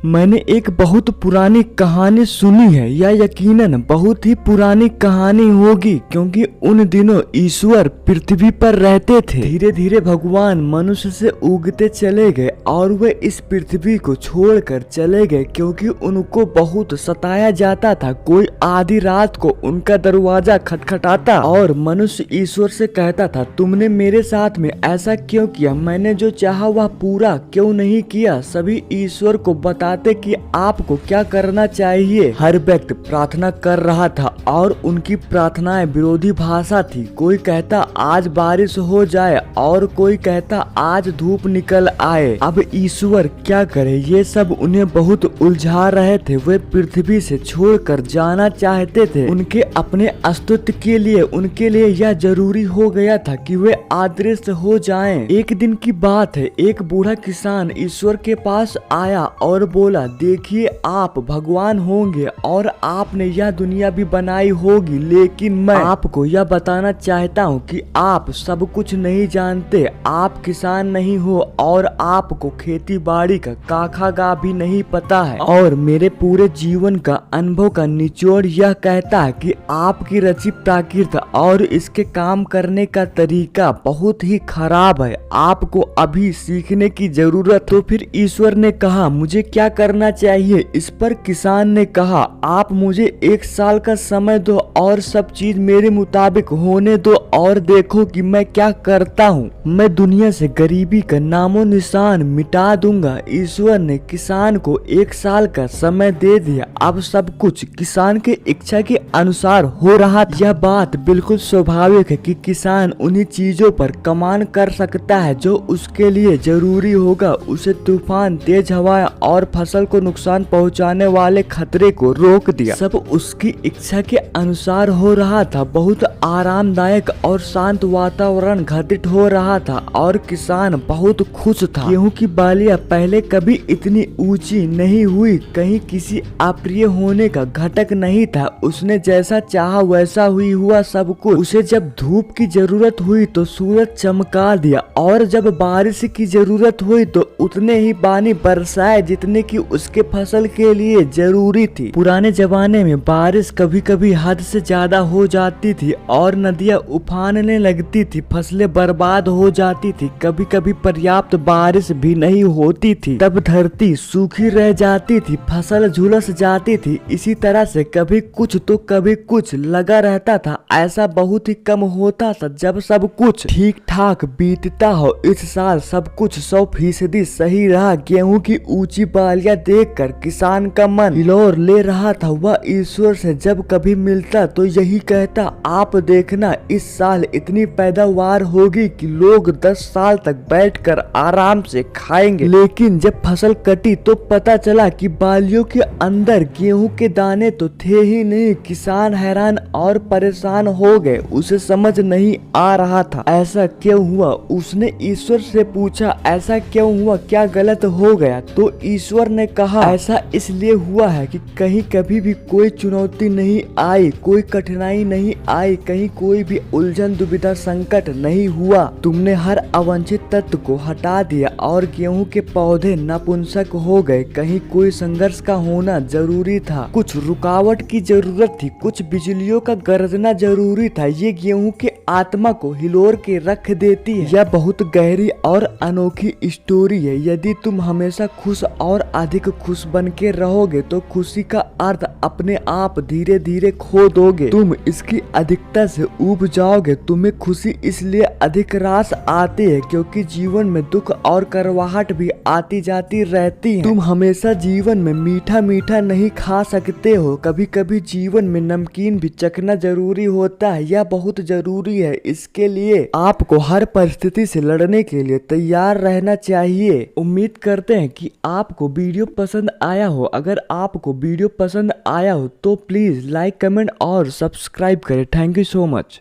मैंने एक बहुत पुरानी कहानी सुनी है, या यकीनन बहुत ही पुरानी कहानी होगी, क्योंकि उन दिनों ईश्वर पृथ्वी पर रहते थे। धीरे धीरे भगवान मनुष्य से उगते चले गए और वे इस पृथ्वी को छोड़कर चले गए, क्योंकि उनको बहुत सताया जाता था। कोई आधी रात को उनका दरवाजा खटखटाता और मनुष्य ईश्वर से कहता था, तुमने मेरे साथ में ऐसा क्यों किया? मैंने जो चाहा वह पूरा क्यों नहीं किया? सभी ईश्वर को बताते कि आपको क्या करना चाहिए। हर व्यक्ति प्रार्थना कर रहा था और उनकी प्रार्थनाएं विरोधी भाषा थी। कोई कहता आज बारिश हो जाए और कोई कहता आज धूप निकल आए। अब ईश्वर क्या करे, ये सब उन्हें बहुत उलझा रहे थे। वे पृथ्वी से छोड़कर जाना चाहते थे। उनके अपने अस्तित्व के लिए उनके लिए यह जरूरी हो गया था कि वे अदृश्य हो जाएं। एक दिन की बात है, एक बूढ़ा किसान ईश्वर के पास आया और बोला, देखिए आप भगवान होंगे और आपने यह दुनिया भी बनाई होगी, लेकिन मैं आपको यह बताना चाहता हूँ कि आप सब कुछ नहीं जानते। आप किसान नहीं हो और आपको खेती बाड़ी का काखा भी नहीं पता है। और मेरे पूरे जीवन का अनुभव का निचोड़ यह कहता है कि आपकी रची प्रकृति और इसके काम करने का तरीका बहुत ही खराब है। आपको अभी सीखने की जरूरत। तो फिर ईश्वर ने कहा, मुझे क्या करना चाहिए? इस पर किसान ने कहा, आप मुझे 1 साल का समय दो और सब चीज मेरे मुताबिक होने दो और देखो कि मैं क्या करता हूँ। मैं दुनिया से गरीबी का नामो निशान मिटा दूंगा। ईश्वर ने किसान को 1 साल का समय दे दिया। अब सब कुछ किसान के इच्छा के अनुसार हो रहा था। यह बात बिल्कुल स्वाभाविक है कि किसान उन्हीं चीजों पर कमान कर सकता है जो उसके लिए जरूरी होगा। उसे तूफान, तेज हवाएं और फसल को नुकसान पहुंचाने वाले खतरे को रोक दिया। सब उसकी इच्छा के अनुसार हो रहा था। बहुत आरामदायक और शांत वातावरण घटित हो रहा था और किसान बहुत खुश था। गेहूं की बालियां पहले कभी इतनी ऊंची नहीं हुई, कहीं किसी अप्रिय होने का घटक नहीं था। उसने जैसा चाहा वैसा हुई हुआ सब कुछ। उसे जब धूप की जरूरत हुई तो सूरज चमका दिया और जब बारिश की जरूरत हुई तो उतने ही पानी बरसाए जितने की उसके फसल के लिए जरूरी थी। पुराने जमाने में बारिश कभी कभी हद से ज्यादा हो जाती थी और नदियां उफानने लगती थी, फसलें बर्बाद हो जाती थी। कभी कभी पर्याप्त बारिश भी नहीं होती थी, तब धरती सूखी रह जाती थी, फसल झुलस जाती थी। इसी तरह से कभी कुछ तो कभी कुछ लगा रहता था। ऐसा बहुत ही कम होता था जब सब कुछ ठीक ठाक बीतता हो। इस साल सब कुछ 100% सही रहा। गेहूं की ऊंची बालियां देखकर किसान का मन हिलोर ले रहा था। वह ईश्वर से जब कभी मिलता तो यही कहता, आप देखना इस साल इतनी पैदावार होगी कि लोग 10 साल तक बैठकर आराम से खाएंगे। लेकिन जब फसल कटी तो पता चला कि बालियों के अंदर गेहूं के दाने तो थे ही नहीं। किसान हैरान और परेशान हो गए। उसे समझ नहीं आ रहा था ऐसा क्यों हुआ। उसने ईश्वर से पूछा, ऐसा क्यों हुआ, क्या गलत हो गया? तो ईश्वर ने कहा, ऐसा इसलिए हुआ है कि कहीं कभी भी कोई चुनौती नहीं आई, कोई कठिनाई नहीं आई, कहीं कोई भी उलझन, दुविधा, संकट नहीं हुआ। तुमने हर अवांछित तत्व को हटा दिया और गेहूं के पौधे नपुंसक हो गए। कहीं कोई संघर्ष का होना जरूरी था, कुछ रुकावट की जरूरत थी, कुछ बिजलियों का गरजना जरूरी था। ये गेहूं के आत्मा को हिलोर के रख देती है। यह बहुत गहरी और अनोखी स्टोरी है। यदि तुम हमेशा खुश और अधिक खुश बन के रहोगे तो खुशी का अर्थ अपने आप धीरे धीरे खो दोगे। तुम इसकी अधिकता से ऊब जाओगे। तुम्हें खुशी इसलिए अधिक रास आती है क्योंकि जीवन में दुख और करवाहट भी आती जाती रहती है। तुम हमेशा जीवन में मीठा मीठा नहीं खा सकते हो। कभी कभी जीवन में नमकीन भी चखना जरूरी होता है। यह बहुत जरूरी है। इसके लिए आपको हर परिस्थिति से लड़ने के लिए तैयार रहना चाहिए। उम्मीद करते हैं कि आपको वीडियो पसंद आया हो। अगर आपको वीडियो पसंद आया हो तो प्लीज लाइक, कमेंट और सब्सक्राइब करें। Thank you so much.